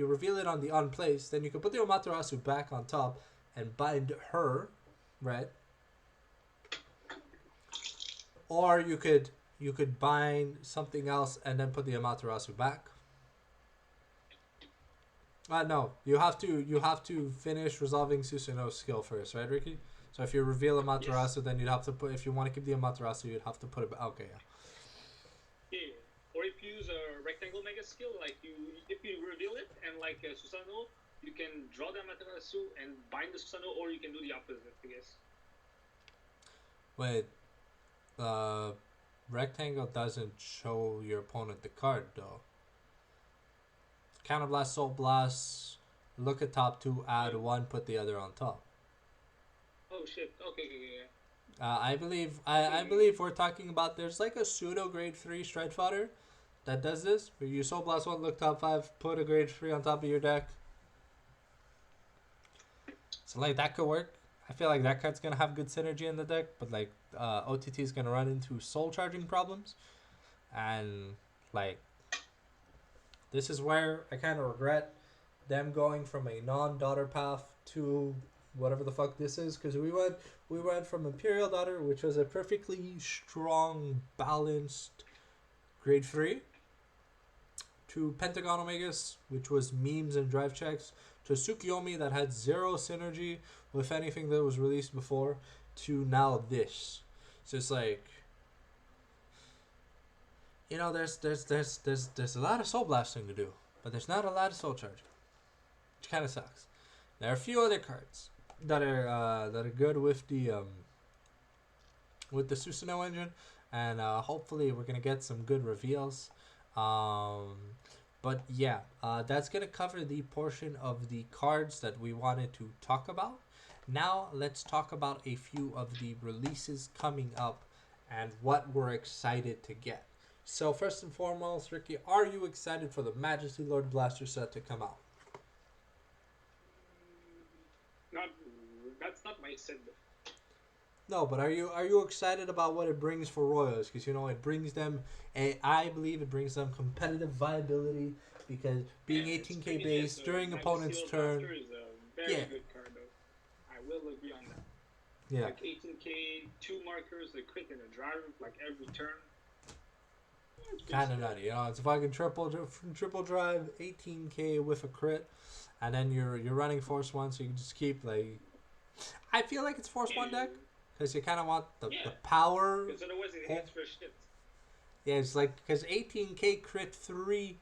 reveal it on the on place, then you can put the Amaterasu back on top and bind her, right? Or you could bind something else and then put the Amaterasu back. No, you have to finish resolving Susanoo's skill first, right, Ricky? So if you reveal Amaterasu, yes. Then you'd have to put, if you want to keep the Amaterasu, you'd have to put it back. Okay, yeah. Yeah. Or if you use a rectangle mega skill, like if you reveal it and like Susanoo, you can draw the Amaterasu and bind the Susanoo, or you can do the opposite, I guess. Wait, rectangle doesn't show your opponent the card though. Counterblast, Soul Blast, look at top 2, add 1, put the other on top. Oh shit! Okay. I believe we're talking about, there's like a pseudo grade 3 Stride Fodder that does this. Where you Soul Blast 1, look top 5, put a grade 3 on top of your deck. So like that could work. I feel like that card's gonna have good synergy in the deck, but like OTT is gonna run into soul charging problems, and like this is where I kind of regret them going from a non-daughter path to whatever the fuck this is, because we went from Imperial Daughter, which was a perfectly strong, balanced grade 3, to Pentagon Omegas, which was memes and drive checks, to Tsukiyomi that had 0 synergy with anything that was released before, to now this. So it's like, you know, there's a lot of soul blasting to do, but there's not a lot of soul charging, which kind of sucks. There are a few other cards that are good with the Susanoo engine, and hopefully we're gonna get some good reveals. But yeah, that's gonna cover the portion of the cards that we wanted to talk about. Now let's talk about a few of the releases coming up and what we're excited to get. So first and foremost, Ricky, are you excited for the Majesty Lord Blaster set to come out? Not that's not my set. No, but are you excited about what it brings for Royals? Because you know it brings them I believe it brings them competitive viability because being 18k base during opponent's turn. Is a very good card though. I will agree on that. Yeah. Like 18k, 2 markers, a crit and a drive like every turn. Kind of nutty, you know. It's a fucking triple drive, 18k with a crit, and then you're running Force 1, so you can just keep like. I feel like it's Force 1 deck. Because you kind of want the power. Because otherwise it hits for shit. Yeah, it's like, because 18k crit 3,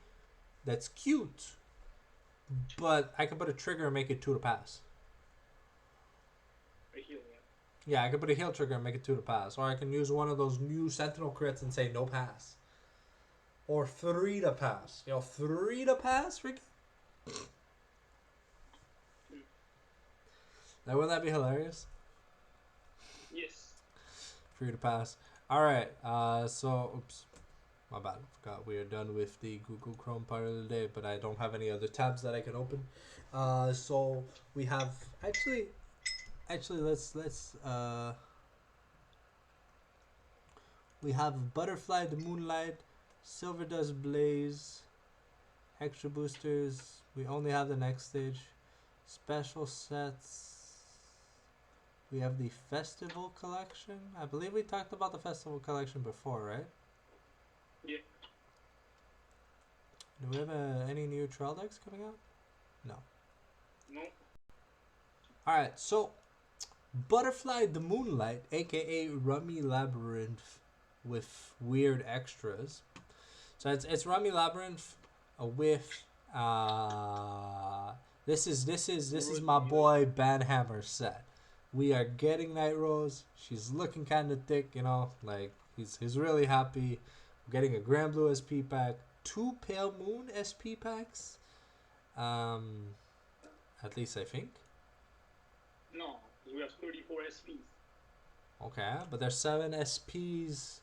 that's cute. But I could put a trigger and make it 2 to pass. A heal, yeah. Yeah, I could put a heal trigger and make it 2 to pass. Or I can use one of those new Sentinel crits and say no pass. Or 3 to pass. Yo, 3 to pass, Ricky? Now, wouldn't that be hilarious? Yes. For you to pass. Alright, so, oops. My bad. Forgot we are done with the Google Chrome part of the day, but I don't have any other tabs that I can open. So, we have, actually, let's, we have Butterfly the Moonlight, Silver Dust Blaze, extra boosters. We only have the next stage. Special sets. We have the Festival Collection. I believe we talked about the Festival Collection before, right? Yeah. Do we have any new trail decks coming out? No. No. Alright, so Butterfly the Moonlight, aka Rummy Labyrinth with weird extras. So it's Rummy Labyrinth with this is my boy Banhammer's set. We are getting Night Rose. She's looking kind of thick, you know, like he's really happy. We're getting a Grand Blue SP pack, 2 Pale Moon SP packs. At least I think. No, we have 34 SPs. Okay, but there's 7 SPs.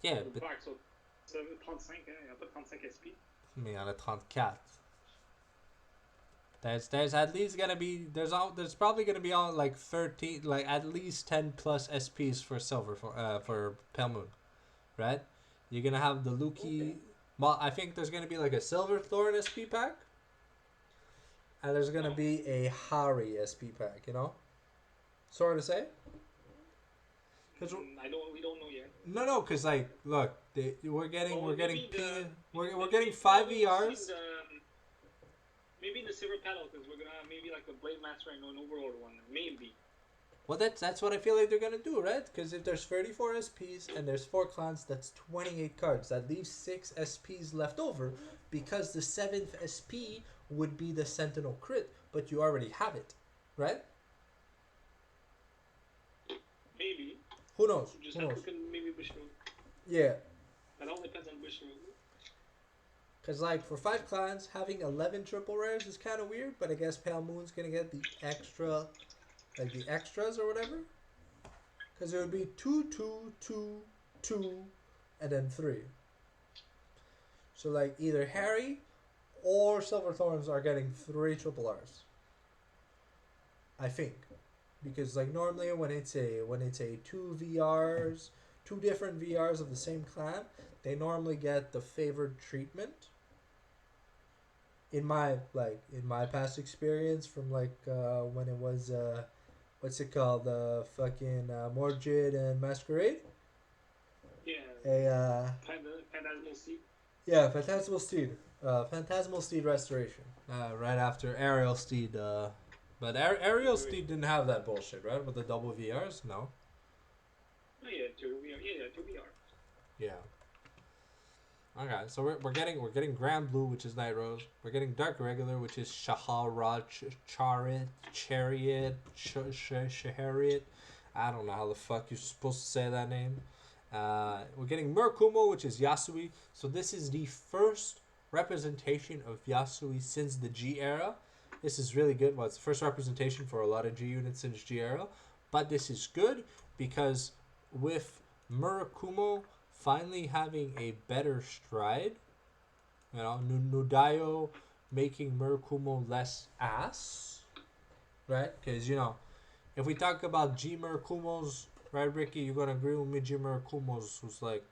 Yeah, but Back, so 35, il n'y a pas 35 SP. Mais il y en a 34. There's at least gonna be there's probably gonna be on like 13 like at least 10 plus SPs for silver for Pale Moon, right? You're gonna have the Luki. Okay. Well, I think there's gonna be like a Silver Thorn SP pack, and there's gonna be a Hari SP pack. You know, sort of say. Cause we don't know yet. No, cause like look, we're getting 5 VRs. Maybe the silver paddle, because we're gonna have maybe like a Blade Master and an Overlord one, maybe. Well, that's what I feel like they're gonna do, right? Because if there's 34 SPs and there's 4 clans, that's 28 cards. That leaves 6 SPs left over, because the 7th SP would be the Sentinel crit, but you already have it, right? Maybe. Who knows? Just have to maybe Bushiroad. Yeah. That all depends on Bushiroad. Because, like, for 5 clans, having 11 triple rares is kind of weird, but I guess Pale Moon's going to get the extra, like, the extras or whatever. Because it would be 2, 2, 2, 2, and then 3. So, like, either Harry or Silver Thorns are getting 3 triple Rs. I think. Because, like, normally when it's a 2 VRs, 2 different VRs of the same clan, they normally get the favored treatment. In my past experience from like when it was what's it called, fucking Mordred and Masquerade. Yeah. Phantasmal Steed. Yeah, Phantasmal Steed. Phantasmal Steed Restoration. Right after Aerial Steed. But Aerial Steed didn't have that bullshit, right? With the double VRs, no. Oh yeah, 2 VR. Yeah, 2 VR. Yeah. Okay, so we're getting Grand Blue, which is Night Rose. We're getting Dark Regular, which is Shahara Chariot. I don't know how the fuck you're supposed to say that name. We're getting Murakumo, which is Yasui. So this is the first representation of Yasui since the G era. This is really good. Well, it's the first representation for a lot of G units since G era. But this is good because with Murakumo finally having a better stride, you know, Nudayo making Murakumo less ass, right? Because, you know, if we talk about G Murakumos, right, Ricky, you're going to agree with me, G Murakumos was like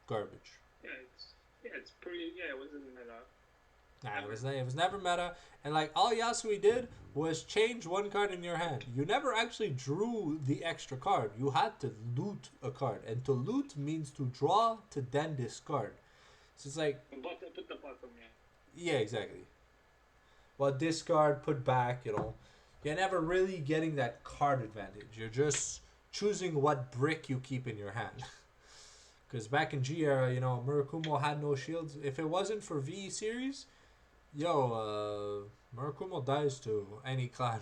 garbage. It's pretty, it wasn't meta. Nah, it was never meta. And like all Yasui did was change one card in your hand. You never actually drew the extra card. You had to loot a card. And to loot means to draw to then discard. So it's like... But put the bottom, yeah, exactly. Well, discard, put back, you know. You're never really getting that card advantage. You're just choosing what brick you keep in your hand. Because back in G era, you know, Murakumo had no shields. If it wasn't for VE series... Murakumo dies to any clan.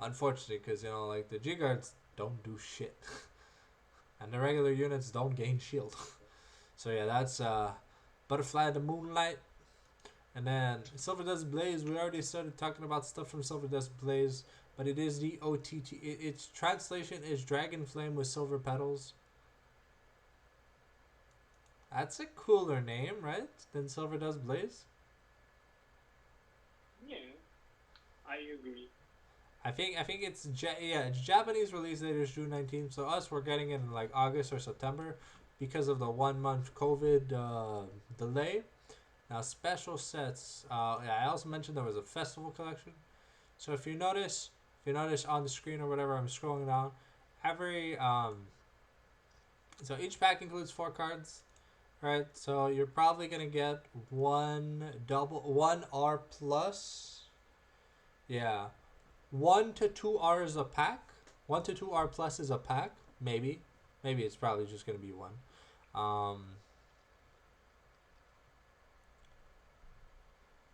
Unfortunately, because, you know, like, the G-Guards don't do shit. And the regular units don't gain shield. So, yeah, that's Butterfly of the Moonlight. And then Silver Dust Blaze, we already started talking about stuff from Silver Dust Blaze. But it is the OTT. Its translation is Dragon Flame with Silver Petals. That's a cooler name, right? Than Silver Dust Blaze. Yeah, I agree. I think it's Japanese release date is June 19th. So us, we're getting it in like August or September because of the 1 month COVID delay. Now special sets. I also mentioned there was a festival collection. So if you notice on the screen or whatever, I'm scrolling down. So each pack includes 4 cards. Right, so you're probably gonna get one R plus. Yeah, 1 to 2 R is a pack. 1 to 2 R plus is a pack. Maybe it's probably just gonna be one.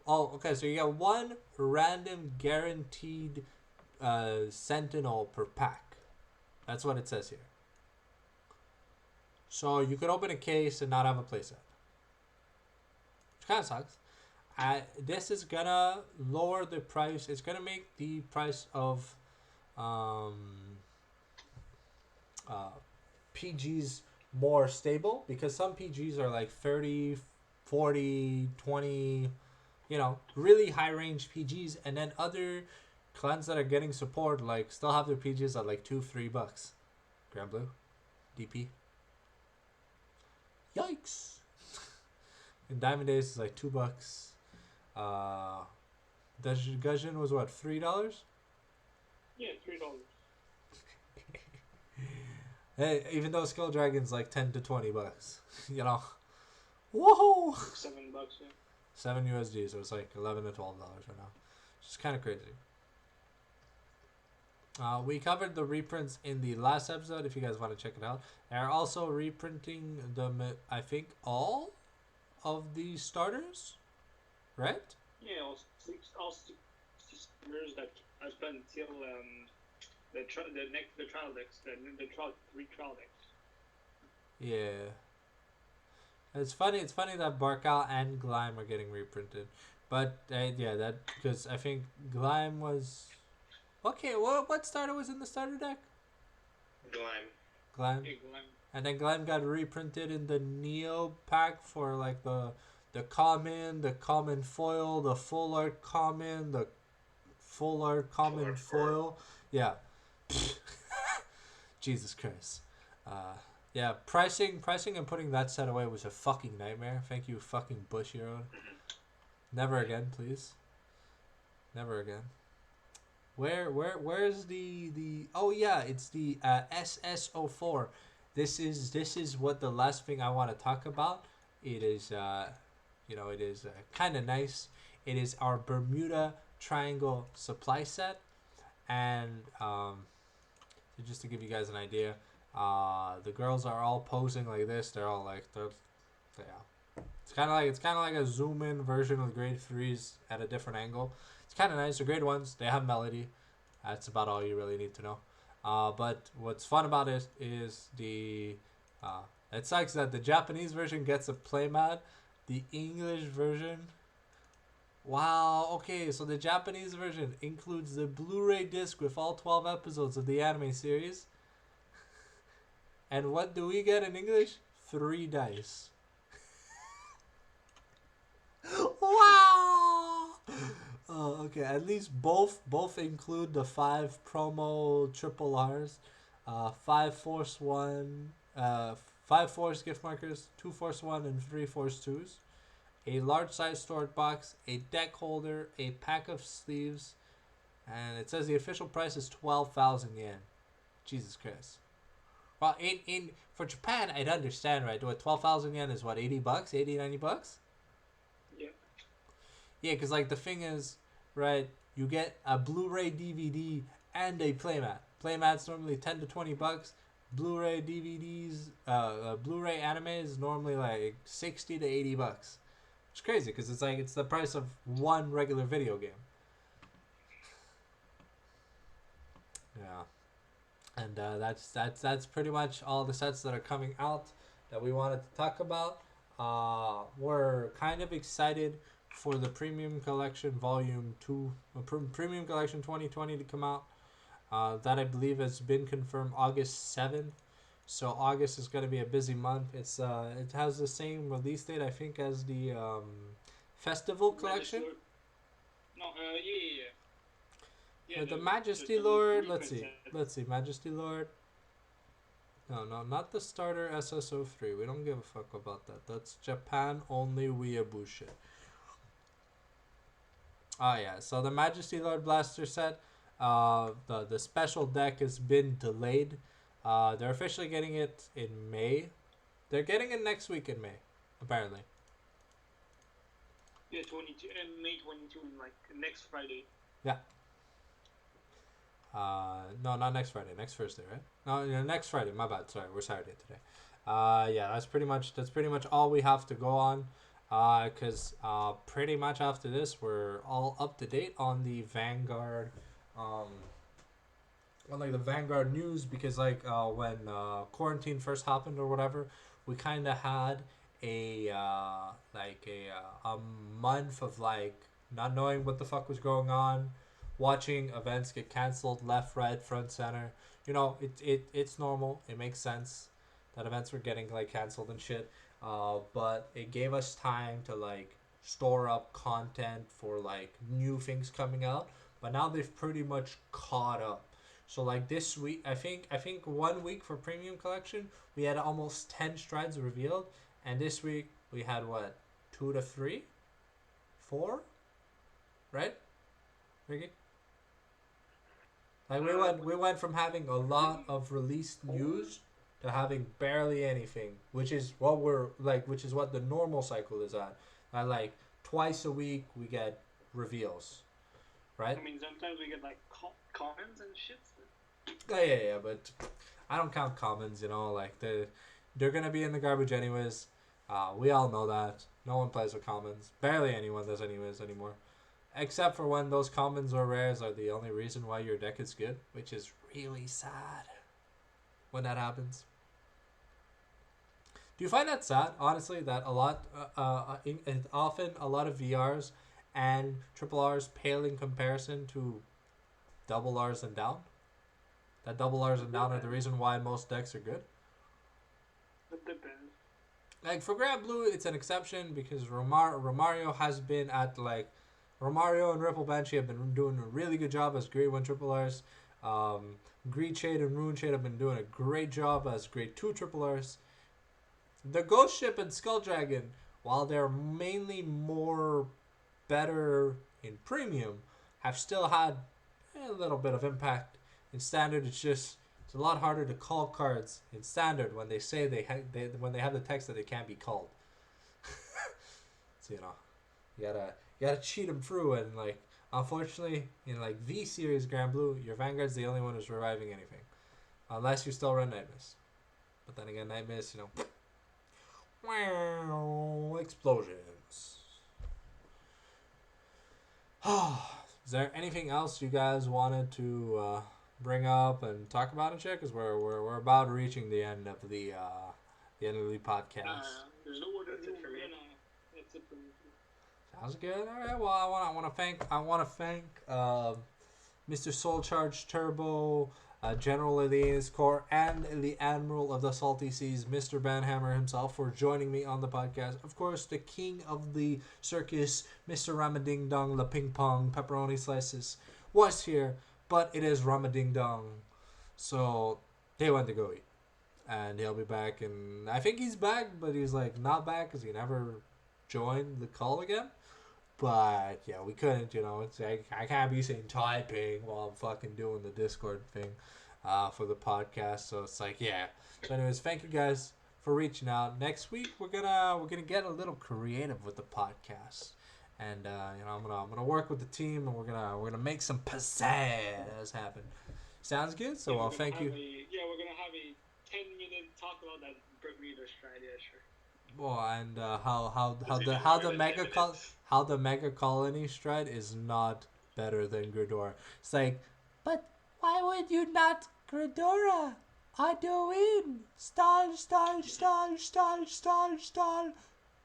Okay. So you get 1 random guaranteed Sentinel per pack. That's what it says here. So you could open a case and not have a playset. Which kind of sucks. This is going to lower the price. It's going to make the price of PGs more stable. Because some PGs are like 30, 40, 20, you know, really high range PGs. And then other clans that are getting support like still have their PGs at like $2-3. Grand Blue, DP. Yikes! In Diamond Days, it's like $2. Gujin was what, $3? Yeah, $3. Hey, even though Skull Dragon's like $10 to $20, you know. Whoa! $7, yeah. 7 USD, so it's like $11 to $12 right now. It's just kind of crazy. We covered the reprints in the last episode, if you guys want to check it out. They're also reprinting I think, all of the starters, right? Yeah, all six starters that I spent until the trial decks, the 3 trial decks. Yeah. It's funny that Barcal and Glime are getting reprinted. But, that, because I think Glime was... Okay, what starter was in the starter deck? Glime. Yeah, Glime. And then Glime got reprinted in the Neo pack for like the common foil, the full art common, the full art common foil. Yeah. Jesus Christ. Yeah, pricing and putting that set away was a fucking nightmare. Thank you, fucking Bush Hero. Never again, please. Never again. Where's the oh yeah, it's the SS04. This is what the last thing I want to talk about. It is it is kind of nice. It is our Bermuda Triangle supply set, and so just to give you guys an idea, the girls are all posing like this. They're all like It's kind of like a zoom in version of the grade 3s at a different angle. It's kind of nice. The grade 1s, they have melody. That's about all you really need to know. But what's fun about it is it sucks that the Japanese version gets a playmat. The English version, wow, okay, so the Japanese version includes the Blu-ray disc with all 12 episodes of the anime series. And what do we get in English? 3 dice. Wow! Oh, okay, at least both include the 5 promo triple R's, 5 Force 1, 5 Force gift markers, 2 Force 1, and 3 Force 2s. A large size storage box, a deck holder, a pack of sleeves, and it says the official price is 12,000 yen. Jesus Christ. Well, in for Japan, I'd understand, right? What 12,000 yen is what, 80 bucks, 80, 90 bucks? Yeah. Yeah, because like the thing is, right, you get a Blu-ray DVD and a playmat. Playmat's normally 10 to 20 bucks. Blu-ray DVDs, Blu-ray anime is normally like 60 to 80 bucks. It's crazy because it's the price of one regular video game. Yeah, and that's pretty much all the sets that are coming out that we wanted to talk about. We're kind of excited for the Premium Collection Volume 2, Premium Collection 2020 to come out. That I believe has been confirmed August 7th. So August is going to be a busy month. It has the same release date, I think, as the Festival Collection. No, yeah. The Majesty Lord. Let's see. Majesty Lord. No, not the starter SSO3. We don't give a fuck about that. That's Japan only weeaboo. Oh yeah. So the Majesty Lord Blaster set. The special deck has been delayed. They're officially getting it in May. They're getting it next week in May, apparently. Yeah, 22 and May 22, like next Friday. Yeah. No, not next Friday. Next Thursday, right? No, next Friday. My bad. Sorry, we're Saturday today. Yeah, that's pretty much all we have to go on. Cause pretty much after this, we're all up to date on the Vanguard. On like the Vanguard news, because like when quarantine first happened or whatever, we kind of had a month of like not knowing what the fuck was going on, watching events get canceled left, right, front, center. You know, it's normal. It makes sense that events were getting like canceled and shit. But it gave us time to like store up content for like new things coming out. But now they've pretty much caught up. So like this week, I think 1 week for Premium Collection, we had almost 10 strides revealed, and this week we had what, 2 to 3, 4, right, Ricky? Like we went from having a lot of released news to having barely anything, which is what the normal cycle is at. Like twice a week we get reveals, right? I mean, sometimes we get like comments and shit. Yeah, but I don't count commons, you know, like they're gonna be in the garbage anyways. We all know that. No one plays with commons. Barely anyone does anyways anymore. Except for when those commons or rares are the only reason why your deck is good, which is really sad when that happens. Do you find that sad, honestly, that often a lot of VRs and triple Rs pale in comparison to double Rs and down? That double R's and down are the reason why most decks are good? It depends. Like for Grand Blue, it's an exception because Romario has been at like... Romario and Ripple Banshee have been doing a really good job as grade 1 triple Rs. Greed Shade and Rune Shade have been doing a great job as grade 2 triple Rs. The Ghost Ship and Skull Dragon, while they're mainly more better in Premium, have still had a little bit of impact. In Standard, it's a lot harder to call cards in Standard when they say when they have the text that they can't be called. So, you know, you gotta cheat them through, and like unfortunately in like V Series Grand Blue, your Vanguard's the only one who's reviving anything, unless you still run Night Mist. But then again, Night Mist, you know, Wow, explosions. Is there anything else you guys wanted to bring up and talk about it yet? Because we're about reaching the end of the podcast. There's no more That's it for me. That's it for me. Sounds good. All right. Well, I want to thank Mr. Soul Charge Turbo, General of the Ace Corps, and the Admiral of the Salty Seas, Mr. Banhammer himself, for joining me on the podcast. Of course, the king of the circus, Mr. Ramading Dong, the ping pong pepperoni slices, was here, but it is Ramading Dong, so they went to go eat. And he'll be back, and I think he's back, but he's like not back because he never joined the call again. But yeah, we couldn't, it's like I can't be saying typing while I'm fucking doing the Discord thing for the podcast. So it's like, yeah. So anyways, thank you guys for reaching out. Next week we're gonna get a little creative with the podcast. And I'm gonna work with the team, and we're gonna make some pizzazz happen. Sounds good. So I'll thank you. We're gonna have a 10-minute talk about that breeder stride. Yeah, sure. Well, and how the mega colony stride is not better than Gridora. It's like, but why would you not Gridora? Arduin, stall.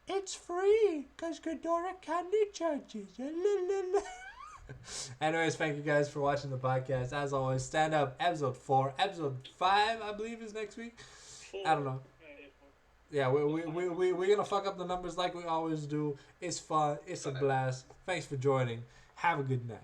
It's free because Gridora candy charges. Anyways, thank you guys for watching the podcast. As always, stand up. Episode 4, episode 5, I believe, is next week. 4. I don't know. Yeah, we're gonna fuck up the numbers like we always do. It's fun. It's a blast. Thanks for joining. Have a good night.